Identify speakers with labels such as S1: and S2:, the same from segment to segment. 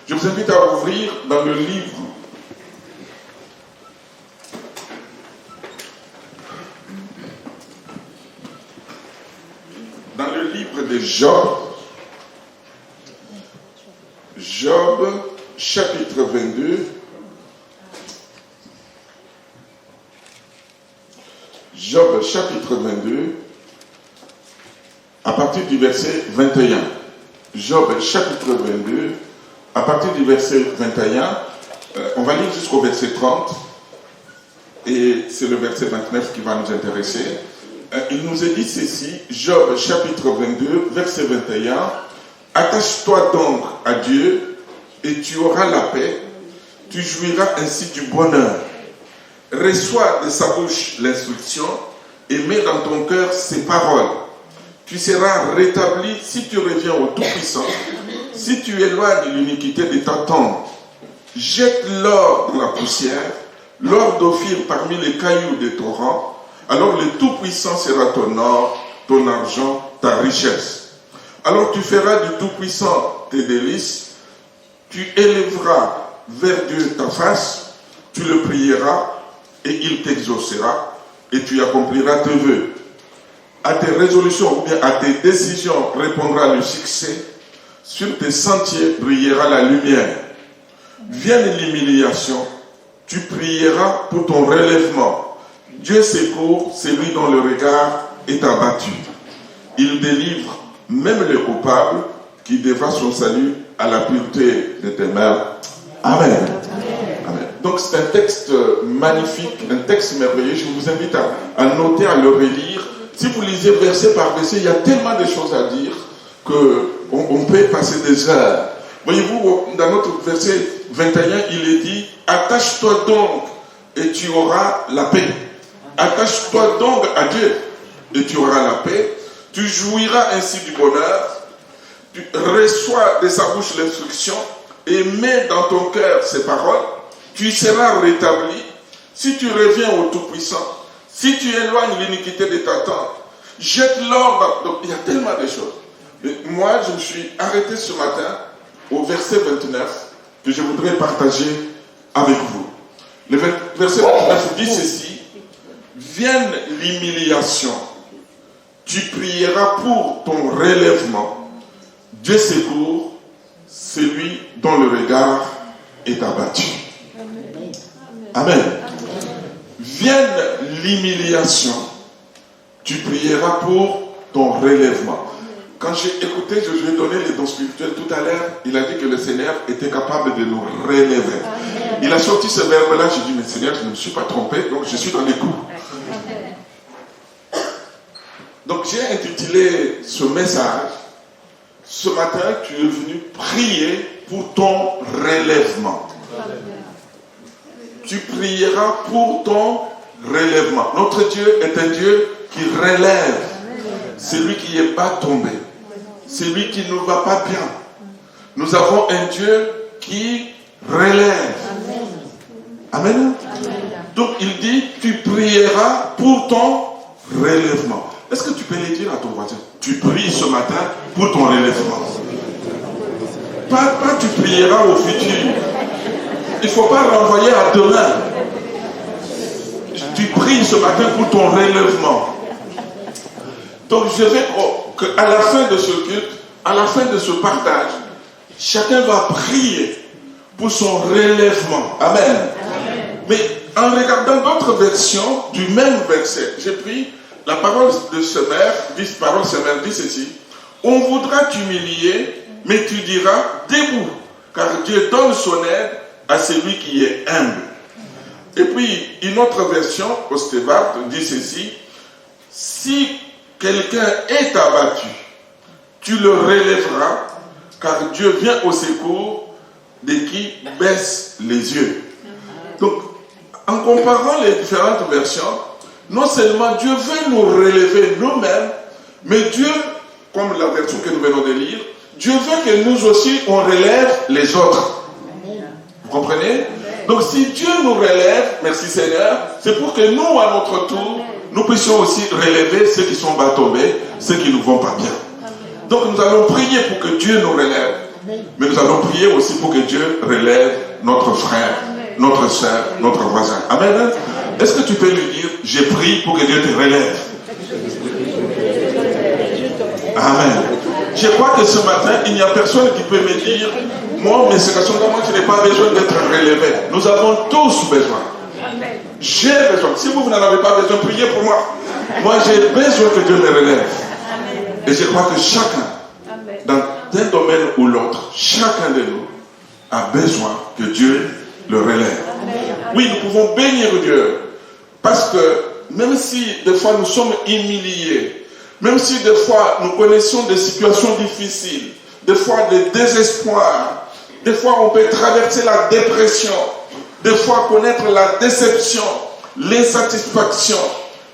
S1: Je vous invite à ouvrir dans le livre de Job. Job, chapitre 22. Job, chapitre 22, à partir du verset 21. Job, chapitre 22, à partir du verset 21, on va lire jusqu'au verset 30, et c'est le verset 29 qui va nous intéresser. Il nous est dit ceci, Job, chapitre 22, verset 21, « Attache-toi donc à Dieu, et tu auras la paix, tu jouiras ainsi du bonheur. Reçois de sa bouche l'instruction, et mets dans ton cœur ses paroles. Tu seras rétabli si tu reviens au Tout-Puissant, si tu éloignes l'iniquité de ta tente. Jette l'or dans la poussière, l'or d'Ophir parmi les cailloux des torrents, alors le Tout-Puissant sera ton or, ton argent, ta richesse. Alors tu feras du Tout-Puissant tes délices, tu élèveras vers Dieu ta face, tu le prieras et il t'exaucera et tu accompliras tes vœux. À tes résolutions ou bien à tes décisions répondra le succès, sur tes sentiers brillera la lumière. Vienne l'humiliation, tu prieras pour ton relèvement. Dieu secourt celui dont le regard est abattu. Il délivre même le coupable qui devra son salut à la pureté de tes mains. Amen. Amen. Donc c'est un texte magnifique, un texte merveilleux. Je vous invite à noter, à le relire. Si vous lisez verset par verset, il y a tellement de choses à dire qu'on peut passer des heures. Voyez-vous, dans notre verset 21, il est dit « Attache-toi donc et tu auras la paix. » Attache-toi donc à Dieu et tu auras la paix. Tu jouiras ainsi du bonheur. Tu reçois de sa bouche l'instruction et mets dans ton cœur ses paroles. Tu seras rétabli si tu reviens au Tout-Puissant. Si tu éloignes l'iniquité de ta tente. Jette l'or. Donc il y a tellement de choses. Mais moi, je me suis arrêté ce matin au verset 29 que je voudrais partager avec vous. Le verset 29 dit ceci. Vienne l'humiliation, tu prieras pour ton relèvement. Dieu secourt celui dont le regard est abattu. Amen. Vienne l'humiliation, tu prieras pour ton relèvement. Quand j'ai écouté, je lui ai donné les dons spirituels tout à l'heure, il a dit que le Seigneur était capable de nous relever. Il a sorti ce verbe-là, j'ai dit, mais Seigneur, je ne me suis pas trompé, donc je suis dans les coups. Donc j'ai intitulé ce message, ce matin tu es venu prier pour ton relèvement. Tu prieras pour ton relèvement. Notre Dieu est un Dieu qui relève. C'est lui qui n'est pas tombé. C'est lui qui ne va pas bien. Nous avons un Dieu qui relève. Amen. Donc il dit, tu prieras pour ton relèvement. Est-ce que tu peux le dire à ton voisin? Tu pries ce matin pour ton relèvement. Pas tu prieras au futur. Il ne faut pas renvoyer à demain. Tu pries ce matin pour ton relèvement. Donc je veux qu'à la fin de ce culte, à la fin de ce partage, chacun va prier pour son relèvement. Amen. Amen. Mais en regardant d'autres versions du même verset, j'ai pris la parole de Semeur, dit ceci. On voudra t'humilier, mais tu diras debout, car Dieu donne son aide à celui qui est humble. Et puis, une autre version, Ostevard, dit ceci. Si quelqu'un est abattu, tu le relèveras, car Dieu vient au secours de qui baisse les yeux. Donc, en comparant les différentes versions, non seulement Dieu veut nous relever nous-mêmes, mais Dieu, comme la version que nous venons de lire, Dieu veut que nous aussi, on relève les autres. Vous comprenez? Donc si Dieu nous relève, merci Seigneur, c'est pour que nous, à notre tour, nous puissions aussi relever ceux qui sont bas tombés, ceux qui ne vont pas bien. Donc nous allons prier pour que Dieu nous relève. Mais nous allons prier aussi pour que Dieu relève notre frère, notre soeur, notre voisin. Amen. Est-ce que tu peux lui dire, j'ai prié pour que Dieu te relève? Amen. Je crois que ce matin, il n'y a personne qui peut me dire, moi, mes situations dans moi, je n'ai pas besoin d'être relevé. Nous avons tous besoin. J'ai besoin. Si vous n'en avez pas besoin, priez pour moi. Moi, j'ai besoin que Dieu me relève. Et je crois que chacun, dans un domaine ou l'autre, chacun de nous a besoin que Dieu le relève. Oui, nous pouvons bénir Dieu. Parce que même si des fois nous sommes humiliés, même si des fois nous connaissons des situations difficiles, des fois des désespoirs, des fois on peut traverser la dépression, des fois connaître la déception, l'insatisfaction.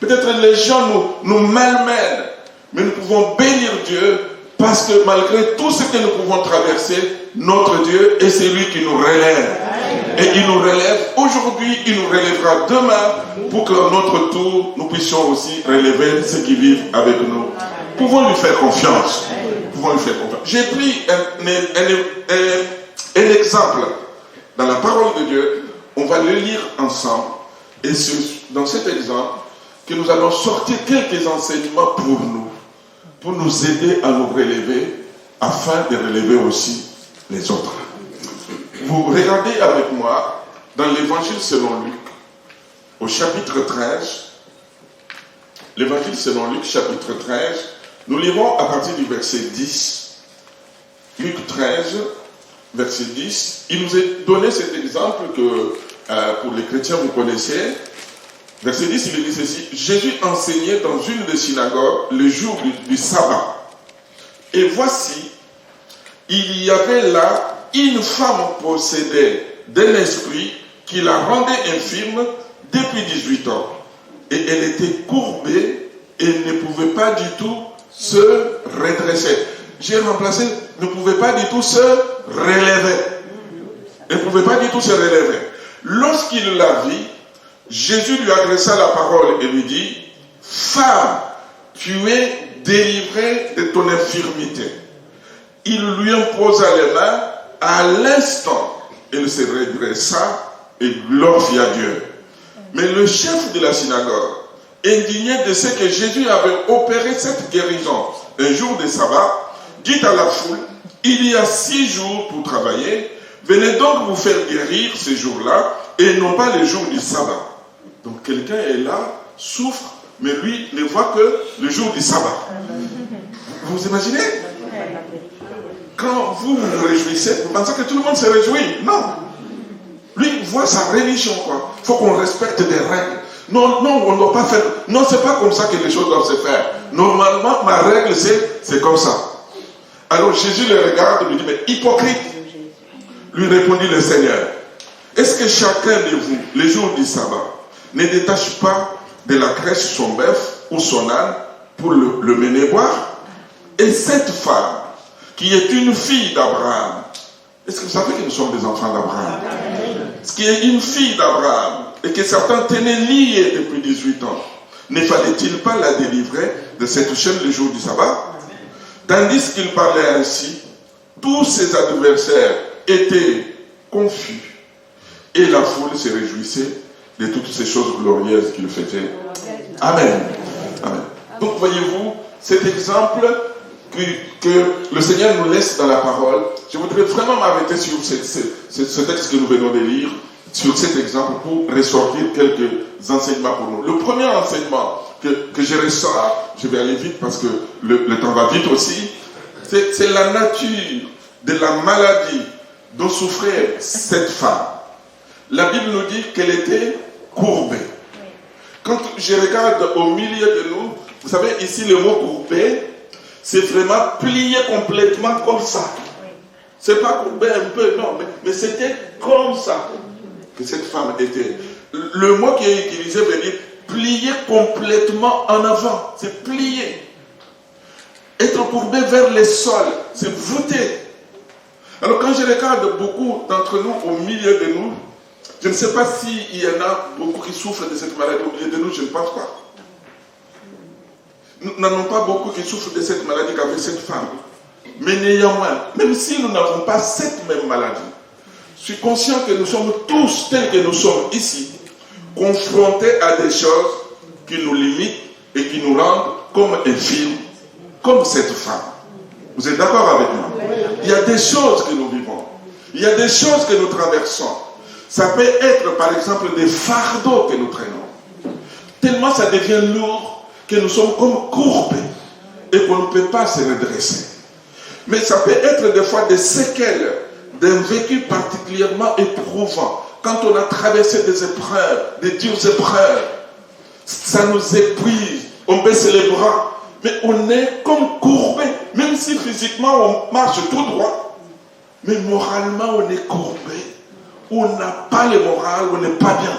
S1: Peut-être les gens nous malmènent, mais nous pouvons bénir Dieu parce que malgré tout ce que nous pouvons traverser, notre Dieu est celui qui nous relève. Et il nous relève aujourd'hui, il nous relèvera demain pour qu'à notre tour, nous puissions aussi relever ceux qui vivent avec nous. Pouvons lui faire confiance. Pouvons lui faire confiance. J'ai pris un exemple dans la parole de Dieu. On va le lire ensemble. Et c'est dans cet exemple que nous allons sortir quelques enseignements pour nous aider à nous relever, afin de relever aussi les autres. Vous regardez avec moi dans l'évangile selon Luc, au chapitre 13, l'évangile selon Luc, chapitre 13, nous lirons à partir du verset 10. Luc 13, verset 10. Il nous est donné cet exemple que pour les chrétiens vous connaissez. Verset 10, il dit ceci: Jésus enseignait dans une des synagogues le jour du sabbat. Et voici, il y avait là une femme possédée d'un esprit qui la rendait infirme depuis 18 ans. Et elle était courbée et ne pouvait pas du tout se redresser. J'ai remplacé, ne pouvait pas du tout se relever. Elle ne pouvait pas du tout se relever. Lorsqu'il la vit, Jésus lui adressa la parole et lui dit: Femme, tu es délivrée de ton infirmité. Il lui imposa les mains. À l'instant, elle se redressa et glorifia Dieu. Mais le chef de la synagogue, indigné de ce que Jésus avait opéré cette guérison un jour de sabbat, dit à la foule: il y a 6 jours pour travailler, venez donc vous faire guérir ces jours-là et non pas les jours du sabbat. Donc quelqu'un est là, souffre, mais lui ne voit que le jour du sabbat. Vous imaginez? Quand vous vous réjouissez, vous pensez que tout le monde se réjouit. Non. Lui voit sa religion, quoi. Il faut qu'on respecte des règles. Non, on ne doit pas faire. Non, c'est pas comme ça que les choses doivent se faire. Normalement, ma règle, c'est comme ça. Alors Jésus le regarde et lui dit: mais hypocrite, lui répondit le Seigneur, est-ce que chacun de vous, les jours du sabbat, ne détache pas de la crèche son bœuf ou son âne pour le mener boire? Et cette femme, qui est une fille d'Abraham. Est-ce que vous savez que nous sommes des enfants d'Abraham? Ce qui est une fille d'Abraham et que certains tenaient liés depuis 18 ans, ne fallait-il pas la délivrer de cette chaîne le jour du sabbat? Tandis qu'il parlait ainsi, tous ses adversaires étaient confus et la foule se réjouissait de toutes ces choses glorieuses qu'il faisait. Amen. Amen. Donc voyez-vous, cet exemple que le Seigneur nous laisse dans la parole, je voudrais vraiment m'arrêter sur ce texte que nous venons de lire, sur cet exemple, pour ressortir quelques enseignements pour nous. Le premier enseignement que je ressors, je vais aller vite parce que le temps va vite aussi, c'est la nature de la maladie dont souffrait cette femme. La Bible nous dit qu'elle était courbée. Quand je regarde au milieu de nous, vous savez, ici le mot courbé, c'est vraiment plié complètement comme ça. C'est pas courbé un peu, non, mais c'était comme ça que cette femme était. Le mot qui est utilisé veut dire plié complètement en avant. C'est plié. Être courbé vers le sol, c'est voûté. Alors quand je regarde beaucoup d'entre nous au milieu de nous, je ne sais pas s'il y en a beaucoup qui souffrent de cette maladie au milieu de nous, je ne pense pas. Nous n'en avons pas beaucoup qui souffrent de cette maladie qu'avait cette femme. Mais néanmoins, même si nous n'avons pas cette même maladie, je suis conscient que nous sommes tous, tels que nous sommes ici, confrontés à des choses qui nous limitent et qui nous rendent comme infimes, comme cette femme. Vous êtes d'accord avec moi? Il y a des choses que nous vivons. Il y a des choses que nous traversons. Ça peut être, par exemple, des fardeaux que nous traînons. Tellement ça devient lourd que nous sommes comme courbés et qu'on ne peut pas se redresser. Mais ça peut être des fois des séquelles d'un vécu particulièrement éprouvant. Quand on a traversé des épreuves, des dures épreuves, ça nous épuise, on baisse les bras, mais on est comme courbé, même si physiquement on marche tout droit, mais moralement on est courbé, on n'a pas le moral, on n'est pas bien.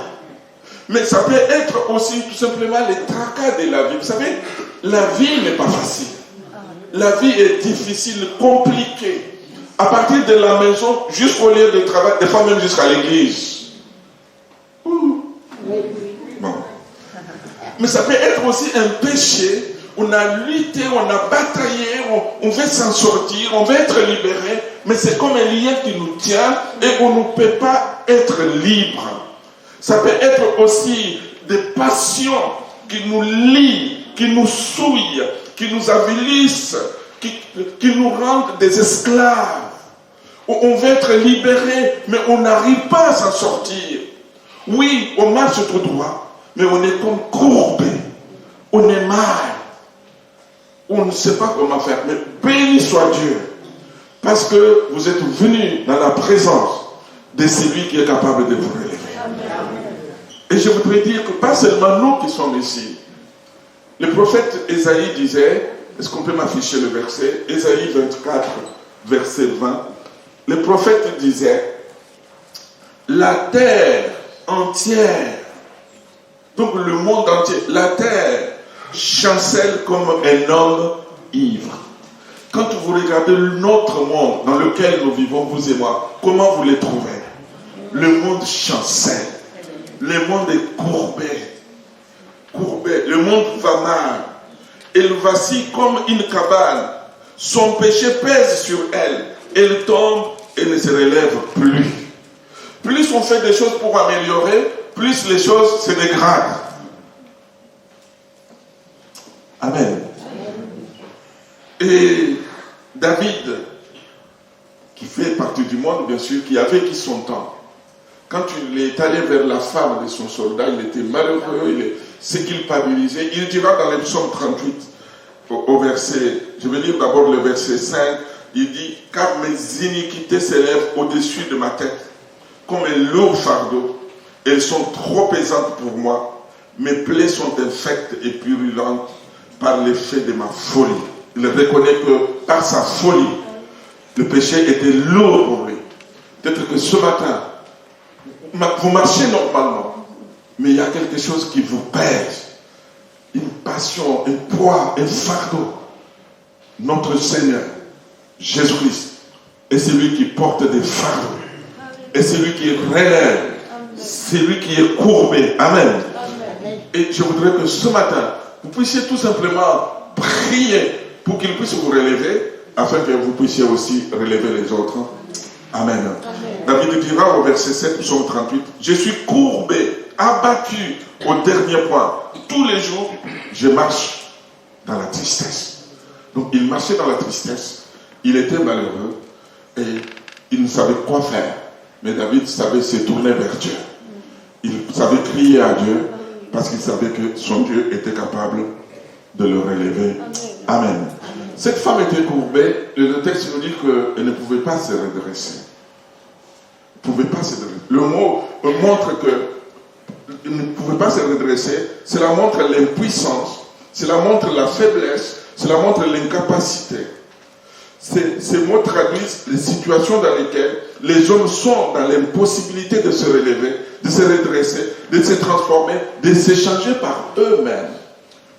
S1: Mais ça peut être aussi tout simplement les tracas de la vie. Vous savez, la vie n'est pas facile. La vie est difficile, compliquée. À partir de la maison jusqu'au lieu de travail, des fois même jusqu'à l'église. Bon. Mais ça peut être aussi un péché. On a lutté, on a bataillé, on veut s'en sortir, on veut être libéré, mais c'est comme un lien qui nous tient et on ne peut pas être libre. Ça peut être aussi des passions qui nous lient, qui nous souillent, qui nous avilissent, qui nous rendent des esclaves. On veut être libéré, mais on n'arrive pas à s'en sortir. Oui, on marche tout droit, mais on est comme courbé. On est mal. On ne sait pas comment faire. Mais béni soit Dieu, parce que vous êtes venus dans la présence de celui qui est capable de vous relever. Et je voudrais dire que pas seulement nous qui sommes ici. Le prophète Ésaïe disait, est-ce qu'on peut m'afficher le verset? Ésaïe 24, verset 20. Le prophète disait, la terre entière, donc le monde entier, la terre chancelle comme un homme ivre. Quand vous regardez notre monde dans lequel nous vivons, vous et moi, comment vous les trouvez? Le monde chancelle. Le monde est courbé. Courbé. Le monde va mal. Elle vacille comme une cabane. Son péché pèse sur elle. Elle tombe et ne se relève plus. Plus on fait des choses pour améliorer, plus les choses se dégradent. Amen. Et David, qui fait partie du monde, bien sûr, qui a vécu son temps, quand il est allé vers la femme de son soldat, il était malheureux, il s'est culpabilisé. Il dira dans le psaume 38, au verset, je vais lire d'abord le verset 5, il dit, car mes iniquités s'élèvent au-dessus de ma tête, comme un lourd fardeau, elles sont trop pesantes pour moi, mes plaies sont infectes et purulentes par l'effet de ma folie. Il reconnaît que par sa folie, le péché était lourd pour lui. Peut-être que ce matin, vous marchez normalement, mais il y a quelque chose qui vous pèse. Une passion, un poids, un fardeau. Notre Seigneur, Jésus-Christ, est celui qui porte des fardeaux. Est celui qui relève. C'est lui qui est courbé. Amen. Et je voudrais que ce matin, vous puissiez tout simplement prier pour qu'il puisse vous relever, afin que vous puissiez aussi relever les autres. Amen. David dira au verset 7, psaume 38, je suis courbé, abattu au dernier point. Tous les jours, je marche dans la tristesse. Donc il marchait dans la tristesse, il était malheureux et il ne savait quoi faire. Mais David savait se tourner vers Dieu. Il savait crier à Dieu parce qu'il savait que son Dieu était capable de le relever. Amen. Cette femme était courbée, et le texte nous dit qu'elle ne pouvait pas se redresser. Elle ne pouvait pas se redresser. Le mot montre qu'elle ne pouvait pas se redresser. Cela montre l'impuissance, cela montre la faiblesse, cela montre l'incapacité. Ces mots traduisent les situations dans lesquelles les hommes sont dans l'impossibilité de se relever, de se redresser, de se transformer, de s'échanger par eux-mêmes.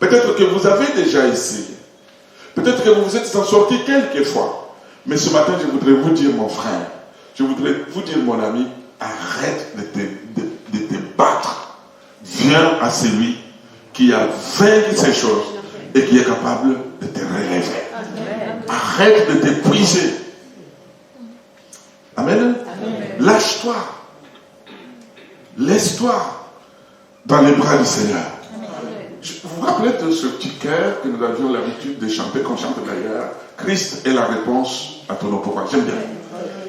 S1: Peut-être que vous avez déjà essayé. Peut-être que vous vous êtes en sorti quelques fois. Mais ce matin, je voudrais vous dire, mon frère, je voudrais vous dire, mon ami, arrête de te battre. Viens à celui qui a vaincu ces choses et qui est capable de te relever. Arrête arrête de t'épuiser. Amen. Lâche-toi. Laisse-toi dans les bras du Seigneur. Vous vous rappelez de ce petit cœur que nous avions l'habitude de chanter, qu'on chante d'ailleurs? Christ est la réponse à tous nos pouvoirs. J'aime bien.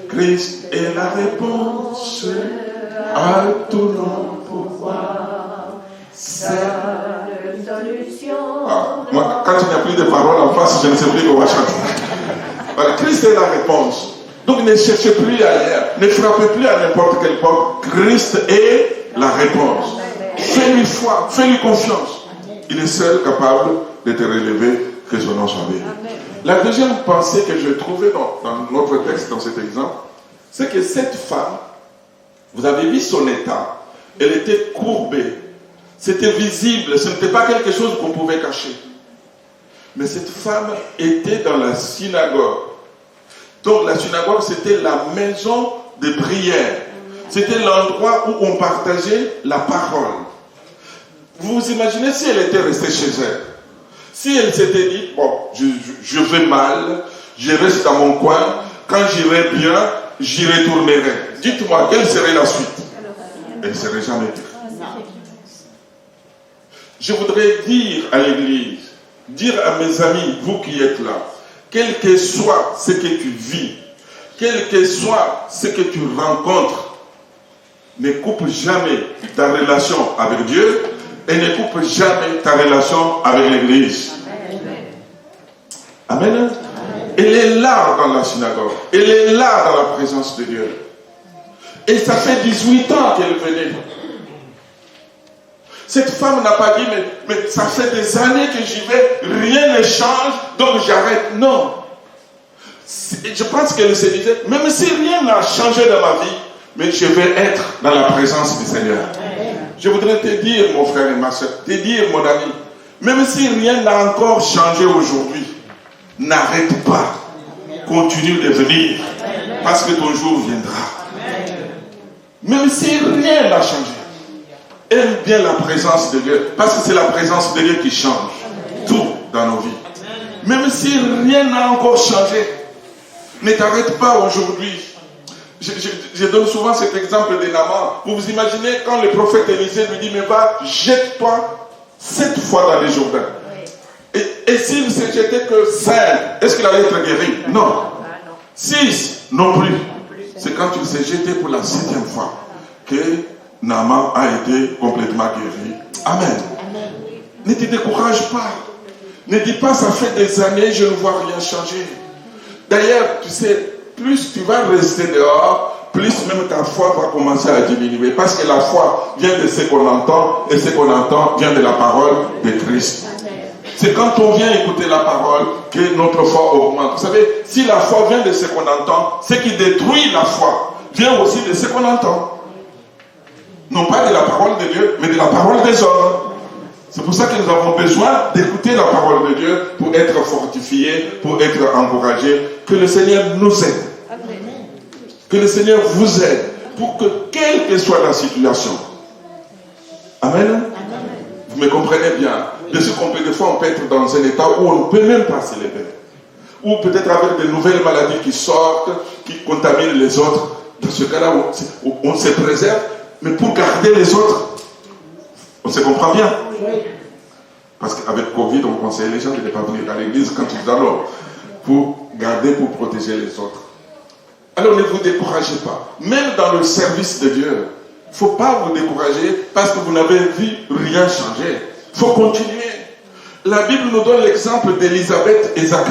S1: Christ est la réponse à tous nos pouvoirs. Seule solution. Moi, quand il n'y a plus de paroles en face, je ne sais plus comment chanter. Voilà, Christ est la réponse. Donc ne cherchez plus ailleurs. Ne frappez plus à n'importe quelle porte. Christ est la réponse. Fais-lui foi, fais-lui confiance. Il est seul capable de te relever, que son nom soit béni. La deuxième pensée que je trouvais dans notre texte, dans cet exemple, c'est que cette femme, vous avez vu son état, elle était courbée. C'était visible, ce n'était pas quelque chose qu'on pouvait cacher. Mais cette femme était dans la synagogue. Donc la synagogue, c'était la maison de prière. C'était l'endroit où on partageait la parole. Vous vous imaginez si elle était restée chez elle? Si elle s'était dit, bon, je vais mal, je reste dans mon coin, quand j'irai bien, j'y retournerai. Dites-moi, quelle serait la suite? Elle ne serait jamais pire. Je voudrais dire à l'église, dire à mes amis, vous qui êtes là, quel que soit ce que tu vis, quel que soit ce que tu rencontres, ne coupe jamais ta relation avec Dieu et ne coupe jamais ta relation avec l'église. Amen. Amen. Elle est là dans la synagogue. Elle est là dans la présence de Dieu. Et ça fait 18 ans qu'elle venait. Cette femme n'a pas dit, mais ça fait des années que j'y vais, rien ne change, donc j'arrête. Non. Je pense qu'elle se disait, même si rien n'a changé dans ma vie, mais je vais être dans la présence du Seigneur. Je voudrais te dire, mon frère et ma soeur, te dire, mon ami, même si rien n'a encore changé aujourd'hui, n'arrête pas. Continue de venir, parce que ton jour viendra. Même si rien n'a changé, aime bien la présence de Dieu, parce que c'est la présence de Dieu qui change tout dans nos vies. Même si rien n'a encore changé, ne t'arrête pas aujourd'hui. Je donne souvent cet exemple de Naaman. Vous vous imaginez quand le prophète Élisée lui dit, mais va, jette-toi 7 fois dans les Jourdains. Et s'il ne se jetait que 5, est-ce qu'il allait être guéri? Non. 6, non plus. C'est quand il s'est jeté pour la 7e fois que Naaman a été complètement guéri. Amen. Ne te décourage pas. Ne dis pas, ça fait des années, je ne vois rien changer. D'ailleurs, tu sais, plus tu vas rester dehors, plus même ta foi va commencer à diminuer. Parce que la foi vient de ce qu'on entend, et ce qu'on entend vient de la parole de Christ. C'est quand on vient écouter la parole que notre foi augmente. Vous savez, si la foi vient de ce qu'on entend, ce qui détruit la foi vient aussi de ce qu'on entend. Non pas de la parole de Dieu, mais de la parole des hommes. C'est pour ça que nous avons besoin d'écouter la parole de Dieu pour être fortifiés, pour être encouragés. Que le Seigneur nous aide. Que le Seigneur vous aide pour que, quelle que soit la situation. Amen. Vous me comprenez bien. De ce qu'on peut, des fois, on peut être dans un état où on ne peut même pas se lever. Ou peut-être avec de nouvelles maladies qui sortent, qui contaminent les autres. Dans ce cas-là, on se préserve, mais pour garder les autres, on se comprend bien. Parce qu'avec Covid, on conseille les gens de ne pas venir à l'église quand ils allons, pour garder, pour protéger les autres. Alors ne vous découragez pas. Même dans le service de Dieu, il ne faut pas vous décourager parce que vous n'avez vu rien changer. Il faut continuer. La Bible nous donne l'exemple d'Élisabeth et Zacharie.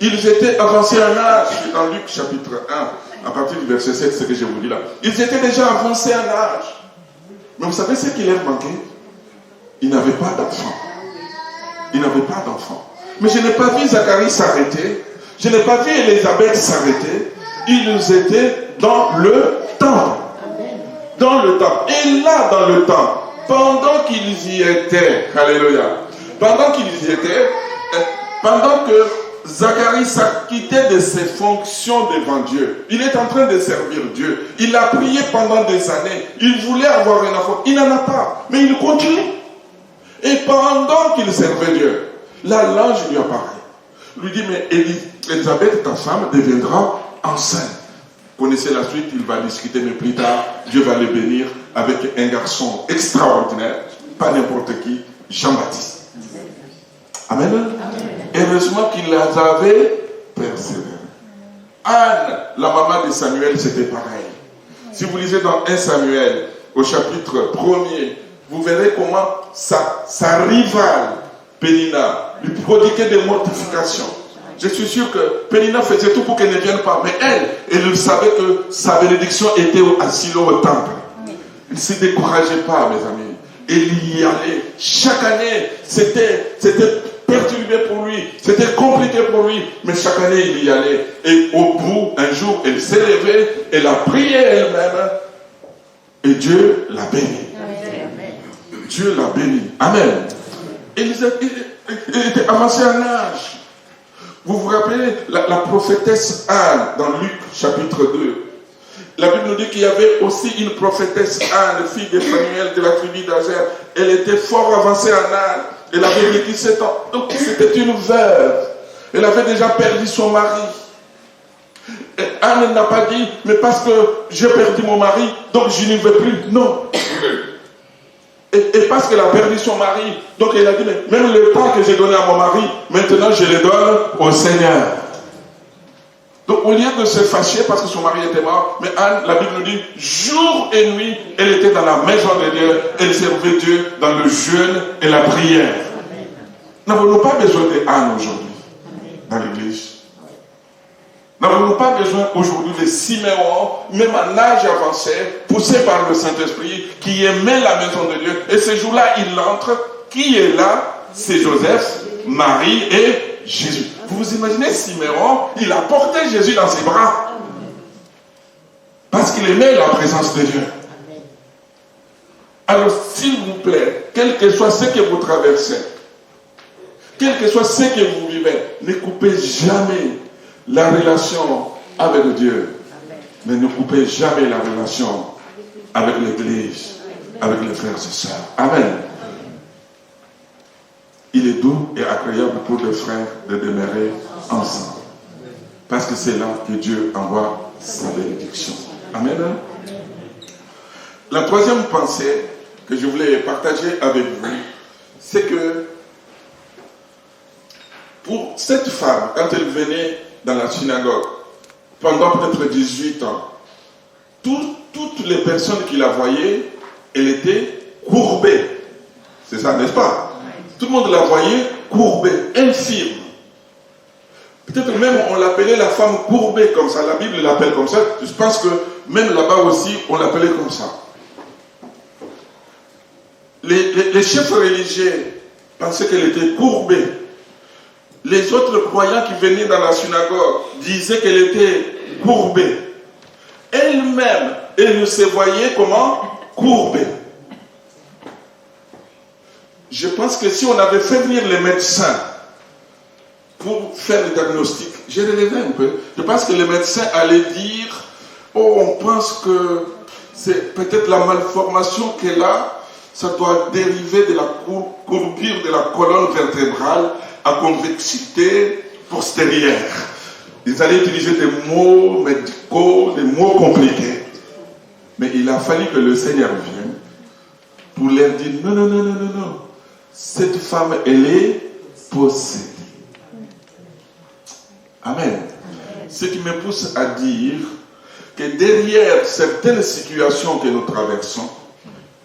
S1: Ils étaient avancés en âge. Dans Luc chapitre 1, à partir du verset 7, c'est ce que je vous dis là. Ils étaient déjà avancés en âge. Mais vous savez ce qui leur manquait? Ils n'avaient pas d'enfants. Ils n'avaient pas d'enfants. Mais je n'ai pas vu Zacharie s'arrêter. Je n'ai pas vu Élisabeth s'arrêter. Ils étaient dans le temps. Dans le temps. Et là, dans le temps, pendant qu'ils y étaient, alléluia, pendant qu'ils y étaient, pendant que Zacharie s'acquittait de ses fonctions devant Dieu, il est en train de servir Dieu. Il a prié pendant des années. Il voulait avoir un enfant. Il n'en a pas. Mais il continue. Et pendant qu'il servait Dieu, là, l'ange lui apparaît. lui dit, mais Élisabeth, ta femme, deviendra enceinte. Vous connaissez la suite, il va discuter, mais plus tard, Dieu va le bénir avec un garçon extraordinaire, pas n'importe qui, Jean-Baptiste. Amen. Amen. Heureusement qu'il les avait persévérés. Anne, la maman de Samuel, c'était pareil. Si vous lisez dans 1 Samuel, au chapitre 1er, vous verrez comment sa rivale, Pénina, lui prodiguait des mortifications. Je suis sûr que Pénina faisait tout pour qu'elle ne vienne pas. Mais elle savait que sa bénédiction était à Silo au temple. Il ne se décourageait pas, mes amis. Il y allait. Chaque année, c'était perturbé pour lui. C'était compliqué pour lui. Mais chaque année, il y allait. Et au bout, un jour, elle s'est levée. Elle a prié elle-même. Et Dieu l'a béni. Dieu l'a béni. Amen. Il était avancé en âge. Vous vous rappelez la prophétesse Anne dans Luc chapitre 2. La Bible nous dit qu'il y avait aussi une prophétesse Anne, fille de Phanuel de la tribu d'Azer. Elle était fort avancée en âge. Elle avait 17 ans. Donc c'était une veuve. Elle avait déjà perdu son mari. Et Anne n'a pas dit, mais parce que j'ai perdu mon mari, donc je n'y vais plus. Non. Et parce qu'elle a perdu son mari, donc elle a dit, mais même le temps que j'ai donné à mon mari, maintenant je le donne au Seigneur. Donc au lieu de se fâcher parce que son mari était mort, mais Anne, la Bible nous dit, jour et nuit, elle était dans la maison de Dieu, elle servait Dieu dans le jeûne et la prière. N'avons-nous pas besoin d'Anne aujourd'hui dans l'église? N'avons-nous pas besoin aujourd'hui de Siméon, même en âge avancé, poussé par le Saint-Esprit, qui aimait la maison de Dieu? Et ce jour-là, il entre. Qui est là? C'est Joseph, Marie et Jésus. Vous vous imaginez Siméon, il a porté Jésus dans ses bras. Parce qu'il aimait la présence de Dieu. Alors, s'il vous plaît, quel que soit ce que vous traversez, quel que soit ce que vous vivez, ne coupez jamais la relation avec Dieu. Mais ne coupez jamais la relation avec l'Église, avec les frères et sœurs. Amen. Il est doux et agréable pour les frères de demeurer ensemble. Parce que c'est là que Dieu envoie sa bénédiction. Amen. La troisième pensée que je voulais partager avec vous, c'est que pour cette femme, quand elle venait dans la synagogue, pendant peut-être 18 ans, toutes les personnes qui la voyaient, elle était courbée. C'est ça, n'est-ce pas? Tout le monde la voyait courbée, infirme. Peut-être même on l'appelait la femme courbée comme ça. La Bible l'appelle comme ça. Je pense que même là-bas aussi, on l'appelait comme ça. Les chefs religieux pensaient qu'elle était courbée. Les autres croyants qui venaient dans la synagogue disaient qu'elle était courbée. Elle-même, elle se voyait comment? Courbée. Je pense que si on avait fait venir les médecins pour faire le diagnostic, j'ai relevé un peu, je pense que les médecins allaient dire, oh, on pense que c'est peut-être la malformation qu'elle a, ça doit dériver de la courbure de la colonne vertébrale à convexité postérieure. Ils allaient utiliser des mots médicaux, des mots compliqués. Mais il a fallu que le Seigneur vienne pour leur dire, non, non, non, non, non, non. Cette femme, elle est possédée. Amen. Ce qui me pousse à dire que derrière certaines situations que nous traversons,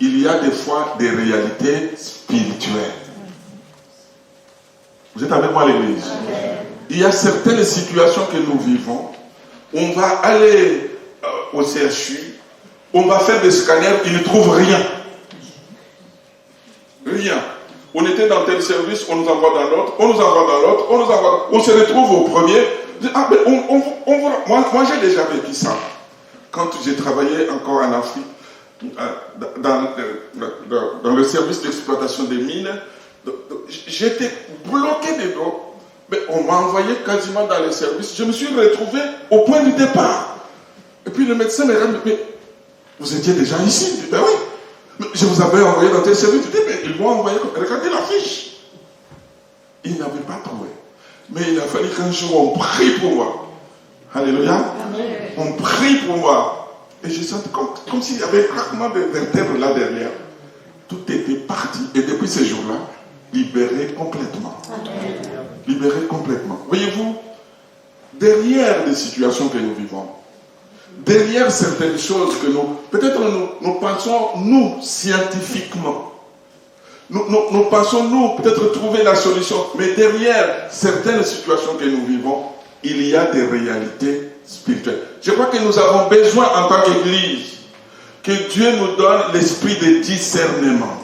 S1: il y a des fois des réalités spirituelles. Vous êtes avec moi à l'église? Il y a certaines situations que nous vivons. On va aller au CHU, on va faire des scanners, ils ne trouvent rien. Rien. On était dans tel service, on nous envoie dans l'autre, on nous envoie dans l'autre, on nous envoie. On se retrouve au premier. Ah, mais moi j'ai déjà vécu ça. Quand j'ai travaillé encore en Afrique, dans le service d'exploitation des mines, j'étais bloqué dedans. Mais on m'a envoyé quasiment dans les services. Je me suis retrouvé au point du départ. Et puis le médecin m'a dit, mais vous étiez déjà ici? Je dis, ben oui. Mais je vous avais envoyé dans tel service. Je dis, mais ils m'ont envoyé, regardez la fiche. Ils n'avaient pas trouvé. Mais il a fallu qu'un jour on prie pour moi. Alléluia. On prie pour moi. Et je sentais comme s'il y avait un craquement de vertèbres là derrière. Tout était parti. Et depuis ce jour-là, libéré complètement. Libéré complètement. Voyez-vous, derrière les situations que nous vivons, derrière certaines choses que peut-être nous pensons, nous, scientifiquement, nous pensons, nous, peut-être trouver la solution, mais derrière certaines situations que nous vivons, il y a des réalités spirituelles. Je crois que nous avons besoin, en tant qu'Église, que Dieu nous donne l'esprit de discernement,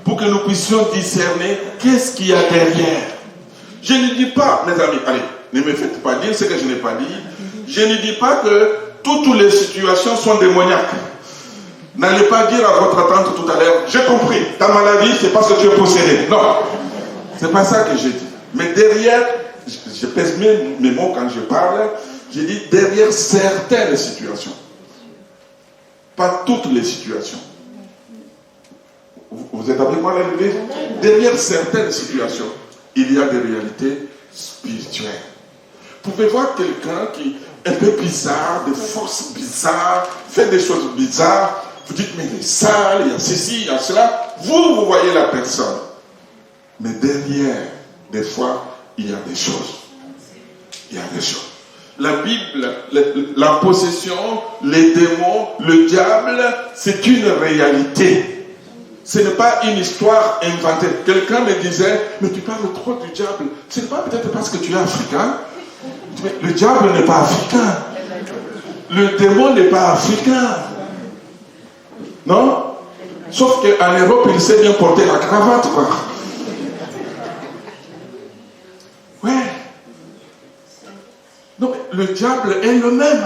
S1: pour que nous puissions discerner qu'est-ce qu'il y a derrière. Je ne dis pas, mes amis, allez, ne me faites pas dire ce que je n'ai pas dit. Je ne dis pas que toutes les situations sont démoniaques. N'allez pas dire à votre tante tout à l'heure, j'ai compris, ta maladie, c'est parce que tu es possédé. Non, c'est pas ça que j'ai dit. Mais derrière, je pèse mes mots quand je parle, j'ai dit derrière certaines situations. Pas toutes les situations. Vous êtes avec moi là, l'église? Derrière certaines situations, il y a des réalités spirituelles. Vous pouvez voir quelqu'un qui est un peu bizarre, des forces bizarres, fait des choses bizarres. Vous dites, mais il est sale, il y a ceci, il y a cela. Vous voyez la personne. Mais derrière, des fois, il y a des choses. Il y a des choses. La Bible, la possession, les démons, le diable, c'est une réalité. Ce n'est pas une histoire inventée. Quelqu'un me disait, mais tu parles trop du diable. Ce n'est pas peut-être parce que tu es africain. Mais le diable n'est pas africain. Le démon n'est pas africain. Non? Sauf qu'en Europe, il sait bien porter la cravate, quoi. Ouais. Non, mais le diable est le même.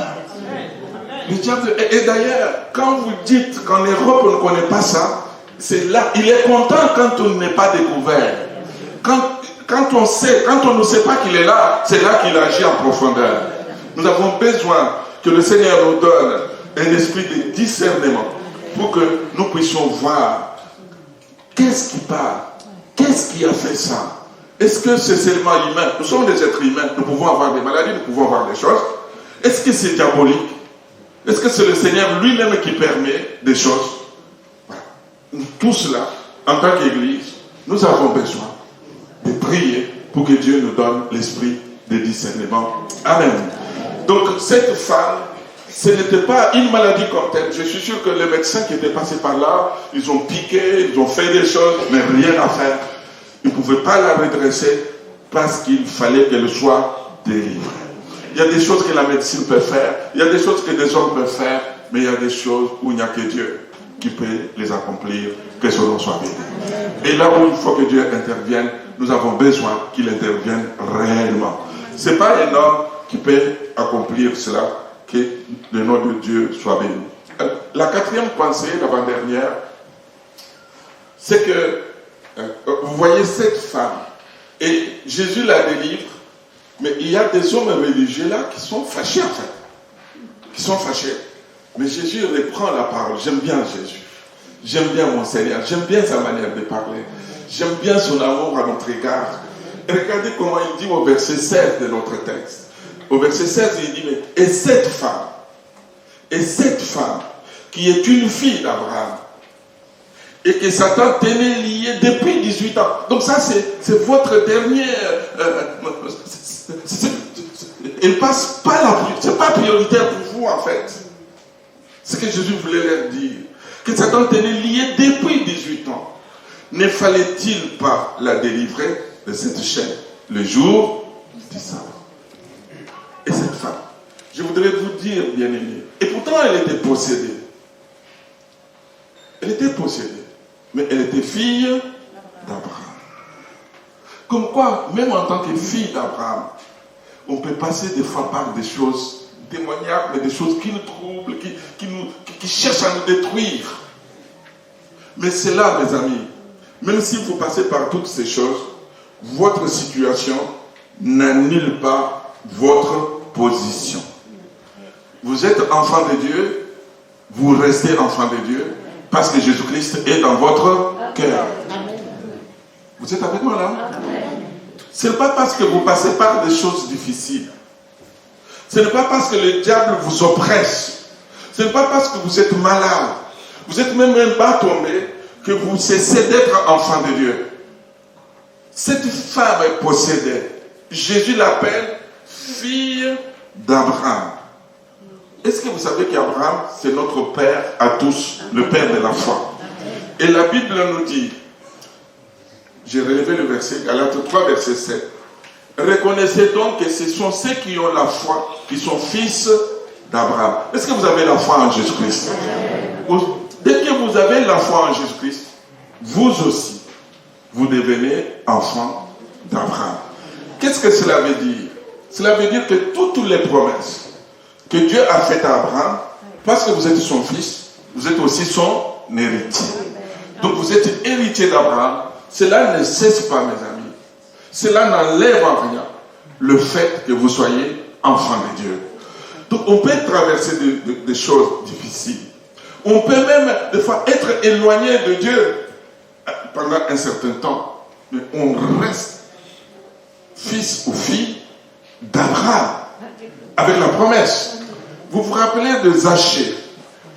S1: Le diable est, et d'ailleurs, quand vous dites qu'en Europe, on ne connaît pas ça, c'est là, il est content quand on n'est pas découvert. Quand on sait, quand on ne sait pas qu'il est là, c'est là qu'il agit en profondeur. Nous avons besoin que le Seigneur nous donne un esprit de discernement pour que nous puissions voir qu'est-ce qui parle, qu'est-ce qui a fait ça. Est-ce que c'est seulement humain? Nous sommes des êtres humains, nous pouvons avoir des maladies, nous pouvons avoir des choses. Est-ce que c'est diabolique? Est-ce que c'est le Seigneur lui-même qui permet des choses? Voilà. Tout cela, en tant qu'Église, nous avons besoin de prier pour que Dieu nous donne l'esprit de discernement. Amen. Donc cette femme, ce n'était pas une maladie comme telle. Je suis sûr que les médecins qui étaient passés par là, ils ont piqué, ils ont fait des choses, mais rien à faire. Ils ne pouvaient pas la redresser parce qu'il fallait qu'elle soit délivrée. Il y a des choses que la médecine peut faire, il y a des choses que des hommes peuvent faire, mais il y a des choses où il n'y a que Dieu qui peut les accomplir, que son nom soit béni. Et là où il faut que Dieu intervienne, nous avons besoin qu'il intervienne réellement. Ce n'est pas un homme qui peut accomplir cela, que le nom de Dieu soit béni. La quatrième pensée, l'avant-dernière, c'est que vous voyez cette femme, et Jésus la délivre, mais il y a des hommes religieux là qui sont fâchés en fait. Qui sont fâchés. Mais Jésus reprend la parole. J'aime bien Jésus. J'aime bien mon Seigneur. J'aime bien sa manière de parler. J'aime bien son amour à notre égard. Et regardez comment il dit au verset 16 de notre texte. Au verset 16, il dit, mais, et cette femme, qui est une fille d'Abraham, et que Satan tenait lié depuis 18 ans. Donc ça, c'est votre dernière... elle passe pas la... C'est pas prioritaire pour vous, en fait. Ce que Jésus voulait leur dire. Que Satan tenait lié depuis 18 ans. Ne fallait-il pas la délivrer de cette chaîne le jour du sabbat? Et cette femme, je voudrais vous dire, bien-aimés, et pourtant elle était possédée. Elle était possédée. Mais elle était fille d'Abraham. Comme quoi, même en tant que fille d'Abraham, on peut passer des fois par des choses démoniaques, mais des choses qui nous troublent, qui cherchent à nous détruire. Mais c'est là, mes amis, même si vous passez par toutes ces choses, votre situation n'annule pas votre position. Vous êtes enfant de Dieu, vous restez enfant de Dieu, parce que Jésus-Christ est dans votre cœur. Vous êtes avec moi là? Ce n'est pas parce que vous passez par des choses difficiles. Ce n'est pas parce que le diable vous oppresse. Ce n'est pas parce que vous êtes malade. Vous êtes même pas tombé que vous cessez d'être enfant de Dieu. Cette femme est possédée. Jésus l'appelle fille d'Abraham. Est-ce que vous savez qu'Abraham, c'est notre père à tous, le père de la foi? Et la Bible nous dit, j'ai relevé le verset, Galates 3, verset 7. Reconnaissez donc que ce sont ceux qui ont la foi, qui sont fils d'Abraham. Est-ce que vous avez la foi en Jésus-Christ? Dès que vous avez la foi en Jésus-Christ, vous aussi, vous devenez enfant d'Abraham. Qu'est-ce que cela veut dire? Cela veut dire que toutes les promesses que Dieu a faites à Abraham, parce que vous êtes son fils, vous êtes aussi son héritier. Donc vous êtes héritier d'Abraham. Cela ne cesse pas, mes amis. Cela n'enlève en rien le fait que vous soyez enfant de Dieu. Donc on peut traverser des choses difficiles. On peut même des fois être éloigné de Dieu pendant un certain temps. Mais on reste fils ou fille d'Abraham avec la promesse. Vous vous rappelez de Zachée?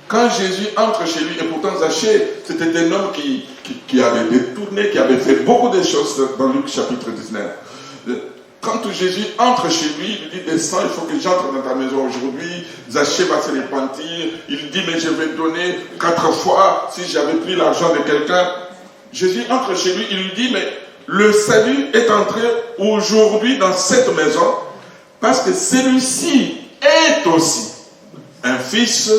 S1: Quand Jésus entre chez lui, et pourtant Zachée, c'était un homme qui avait détourné, qui avait fait beaucoup de choses dans Luc chapitre 19. Quand Jésus entre chez lui, il lui dit, descends, il faut que j'entre dans ta maison aujourd'hui. Zachée va se repentir. Il dit, mais je vais donner 4 fois si j'avais pris l'argent de quelqu'un. Jésus entre chez lui, il lui dit, mais le salut est entré aujourd'hui dans cette maison parce que celui-ci est aussi un fils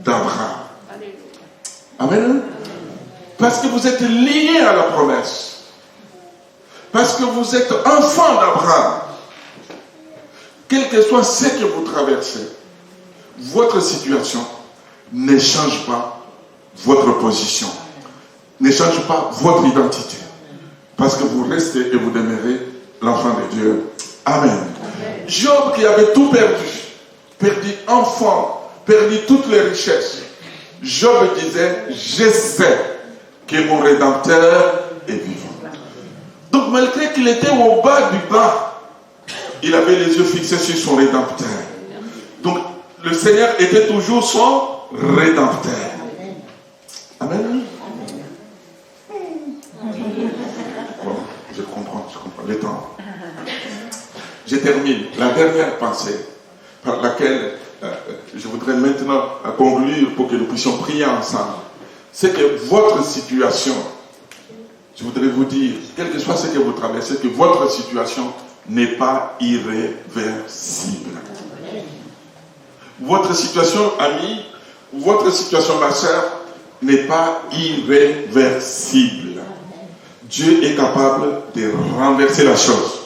S1: d'Abraham. Amen. Parce que vous êtes liés à la promesse. Parce que vous êtes enfant d'Abraham. Quel que soit ce que vous traversez, votre situation ne change pas votre position. Ne change pas votre identité. Parce que vous restez et vous demeurez l'enfant de Dieu. Amen. Job qui avait tout perdu enfant, perdu toutes les richesses. Job disait, je sais que mon Rédempteur est vivant. Donc malgré qu'il était au bas du bas, il avait les yeux fixés sur son Rédempteur. Donc le Seigneur était toujours son Rédempteur. Amen. Bon, je comprends le temps. Je termine. La dernière pensée par laquelle je voudrais maintenant conclure pour que nous puissions prier ensemble, c'est que votre situation, je voudrais vous dire, quel que soit ce que vous traversez, que votre situation n'est pas irréversible. Votre situation, ami, votre situation, ma soeur, n'est pas irréversible. Dieu est capable de renverser la chose.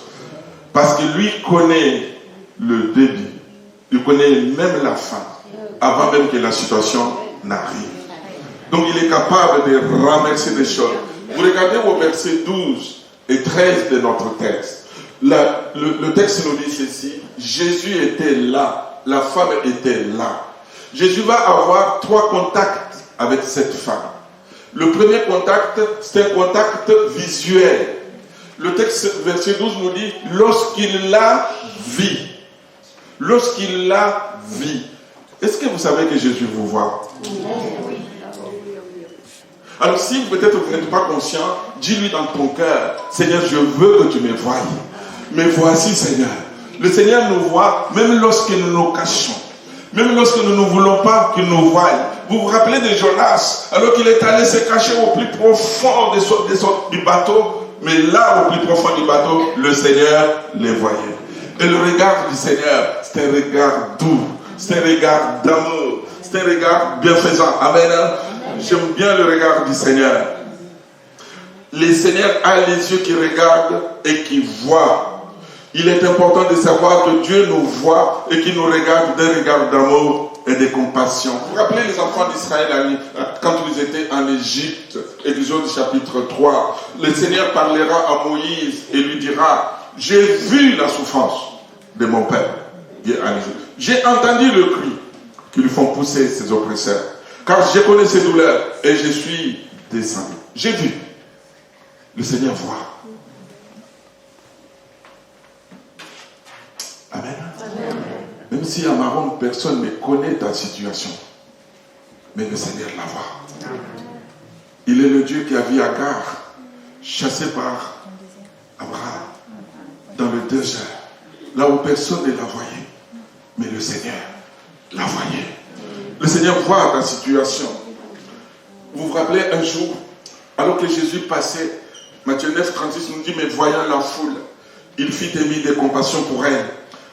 S1: Parce que lui connaît le début. Il connaît même la fin. Avant même que la situation n'arrive. Donc il est capable de renverser des choses. Vous regardez au verset 12 et 13 de notre texte. Le texte nous dit ceci. Jésus était là. La femme était là. Jésus va avoir 3 contacts avec cette femme. Le premier contact, c'est un contact visuel. Le texte, verset 12 nous dit, lorsqu'il la vit. Lorsqu'il la vit. Est-ce que vous savez que Jésus vous voit? Alors si peut-être vous n'êtes pas conscient, dis-lui dans ton cœur, Seigneur, je veux que tu me voies. Mais voici, Seigneur. Le Seigneur nous voit même lorsque nous nous cachons. Même lorsque nous ne voulons pas qu'il nous voie. Vous vous rappelez de Jonas, alors qu'il est allé se cacher au plus profond du bateau. Mais là, au plus profond du bateau, le Seigneur les voyait. Et le regard du Seigneur, c'est un regard doux. C'est un regard d'amour. C'est un regard bienfaisant. Amen. J'aime bien le regard du Seigneur. Le Seigneur a les yeux qui regardent et qui voient. Il est important de savoir que Dieu nous voit et qu'il nous regarde d'un regard d'amour et de compassion. Vous vous rappelez les enfants d'Israël quand ils étaient en Égypte, Exode chapitre 3. Le Seigneur parlera à Moïse et lui dira, j'ai vu la souffrance de mon père. J'ai entendu le cri qui lui font pousser ses oppresseurs. Car je connais ses douleurs et je suis descendu. J'ai vu. Le Seigneur voit. Amen. Même si à Maron, personne ne connaît ta situation, mais le Seigneur la voit. Il est le Dieu qui a vu Agar chassé par Abraham dans le désert, là où personne ne la voyait, mais le Seigneur la voyait. Le Seigneur voit ta situation. Vous vous rappelez un jour, alors que Jésus passait, Matthieu 9, 36 nous dit, mais voyant la foule, il fit émis de compassion pour elle,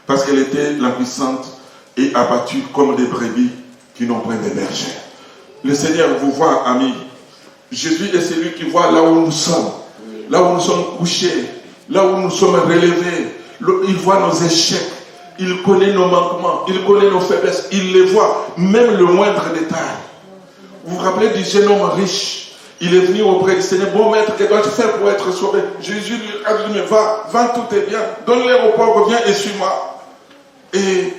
S1: parce qu'elle était languissante et abattue comme des brebis qui n'ont point de berger. Le Seigneur vous voit, amis. Jésus est celui qui voit là où nous sommes, là où nous sommes couchés, là où nous sommes relevés. Il voit nos échecs, il connaît nos manquements, il connaît nos faiblesses, il les voit, même le moindre détail. Vous vous rappelez du jeune homme riche? Il est venu auprès du Seigneur. Bon maître, que dois-je faire pour être sauvé? Jésus lui a dit, mais va, vends tous tes biens, donne-les aux pauvres, viens et suis-moi. Et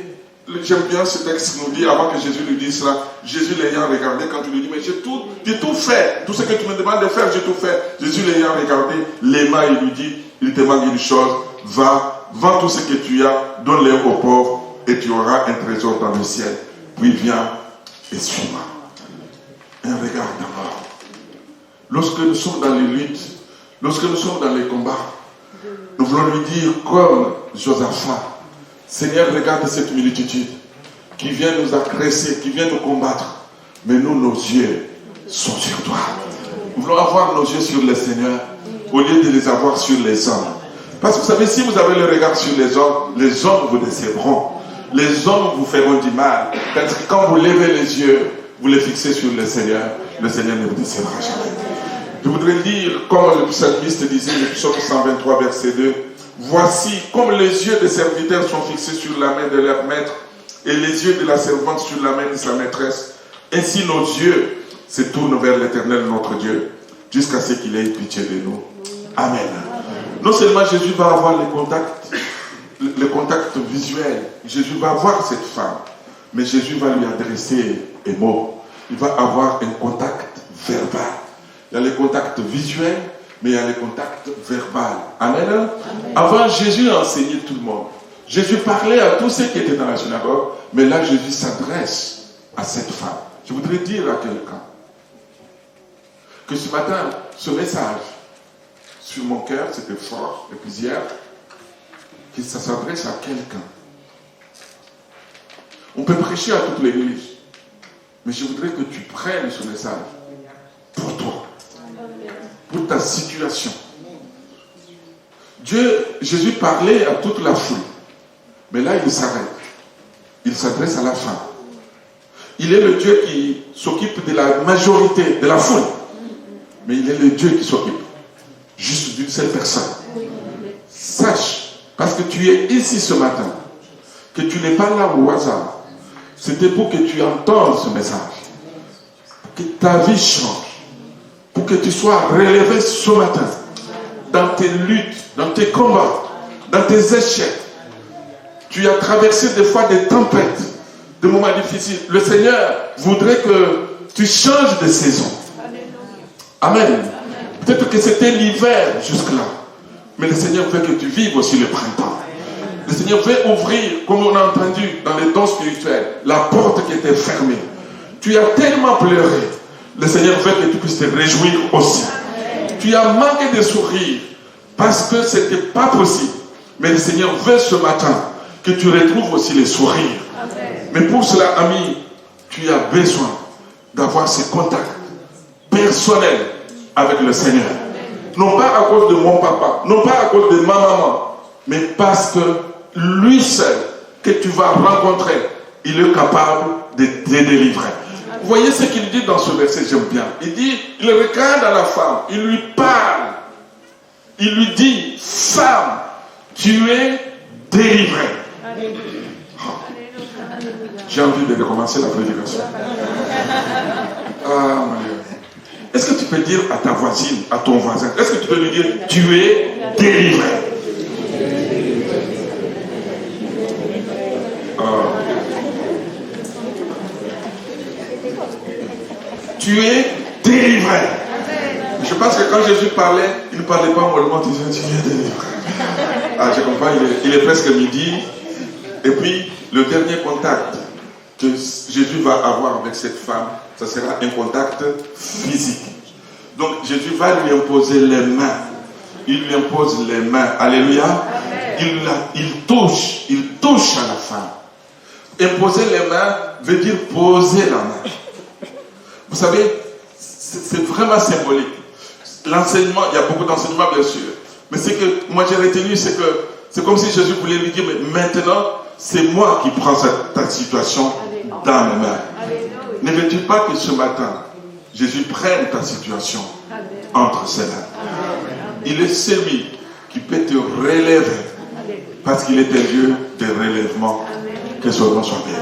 S1: j'aime bien ce texte qui nous dit, avant que Jésus lui dise cela, Jésus l'ayant regardé, quand il lui dit, mais j'ai tout fait, tout ce que tu me demandes de faire, j'ai tout fait. Jésus l'ayant regardé, l'aima, il lui dit, il te manque une chose, va, vends tout ce que tu as, donne-les aux pauvres, et tu auras un trésor dans le ciel. Puis viens et suis-moi. Un regard d'abord. Lorsque nous sommes dans les luttes, lorsque nous sommes dans les combats, nous voulons lui dire comme Josaphat, Seigneur, regarde cette multitude qui vient nous agresser, qui vient nous combattre. Mais nous, nos yeux sont sur toi. Nous voulons avoir nos yeux sur le Seigneur au lieu de les avoir sur les hommes. Parce que vous savez, si vous avez le regard sur les hommes vous décevront. Les hommes vous feront du mal. Parce que quand vous levez les yeux, vous les fixez sur le Seigneur ne vous décevra jamais. Je voudrais lire, comme le psalmiste disait, le psaume 123, verset 2. Voici, comme les yeux des serviteurs sont fixés sur la main de leur maître, et les yeux de la servante sur la main de sa maîtresse, ainsi nos yeux se tournent vers l'Éternel notre Dieu, jusqu'à ce qu'il ait pitié de nous. Amen. Non seulement Jésus va avoir le contact visuel, Jésus va voir cette femme, mais Jésus va lui adresser un mot. Il va avoir un contact verbal. Il y a le contact visuel, mais il y a le contact verbal. Amen. Amen. Avant, Jésus a enseigné tout le monde. Jésus parlait à tous ceux qui étaient dans la synagogue, mais là, Jésus s'adresse à cette femme. Je voudrais dire à quelqu'un que ce matin, ce message sur mon cœur, c'était fort, et puis hier, que ça s'adresse à quelqu'un. On peut prêcher à toute l'église, mais je voudrais que tu prennes ce message pour toi, pour ta situation. Jésus parlait à toute la foule, mais là il s'arrête. Il s'adresse à la femme. Il est le Dieu qui s'occupe de la majorité de la foule, mais il est le Dieu qui s'occupe juste d'une seule personne. Sache, parce que tu es ici ce matin, que tu n'es pas là au hasard. C'était pour que tu entendes ce message, que ta vie change, pour que tu sois relevé ce matin dans tes luttes, dans tes combats, dans tes échecs. Tu as traversé des fois des tempêtes, des moments difficiles. Le Seigneur voudrait que tu changes de saison. Amen. Peut-être que c'était l'hiver jusque-là, mais le Seigneur veut que tu vives aussi le printemps. Le Seigneur veut ouvrir, comme on a entendu dans les dons spirituels, la porte qui était fermée. Tu as tellement pleuré. Le Seigneur veut que tu puisses te réjouir aussi. Tu as manqué de sourire parce que ce n'était pas possible. Mais le Seigneur veut ce matin que tu retrouves aussi les sourires. Mais pour cela, ami, tu as besoin d'avoir ce contact personnel avec le Seigneur. Non pas à cause de mon papa, non pas à cause de ma maman, mais parce que lui seul que tu vas rencontrer, il est capable de te délivrer. Vous voyez ce qu'il dit dans ce verset, j'aime bien. Il dit, il regarde à la femme, il lui parle. Il lui dit, femme, tu es délivrée. Oh. J'ai envie de recommencer la prédication. Ah, mon Dieu. Est-ce que tu peux dire à ta voisine, à ton voisin, est-ce que tu peux lui dire, tu es délivré? Tu es délivré. Je pense que quand Jésus parlait, il ne parlait pas mollement, il disait, tu es délivré. Ah, je comprends, il est presque midi. Et puis, le dernier contact que Jésus va avoir avec cette femme, ça sera un contact physique. Donc, Jésus va lui imposer les mains. Il lui impose les mains. Alléluia. Il touche à la femme. Imposer les mains veut dire poser la main. Vous savez, c'est vraiment symbolique. L'enseignement, il y a beaucoup d'enseignements bien sûr. Mais ce que moi j'ai retenu, c'est que c'est comme si Jésus voulait lui dire, mais maintenant, c'est moi qui prends ta situation dans mes mains. Ne veux-tu pas que ce matin, Jésus prenne ta situation entre ses mains? Il est celui qui peut te relever parce qu'il est un Dieu de relèvement. Que son nom soit béni.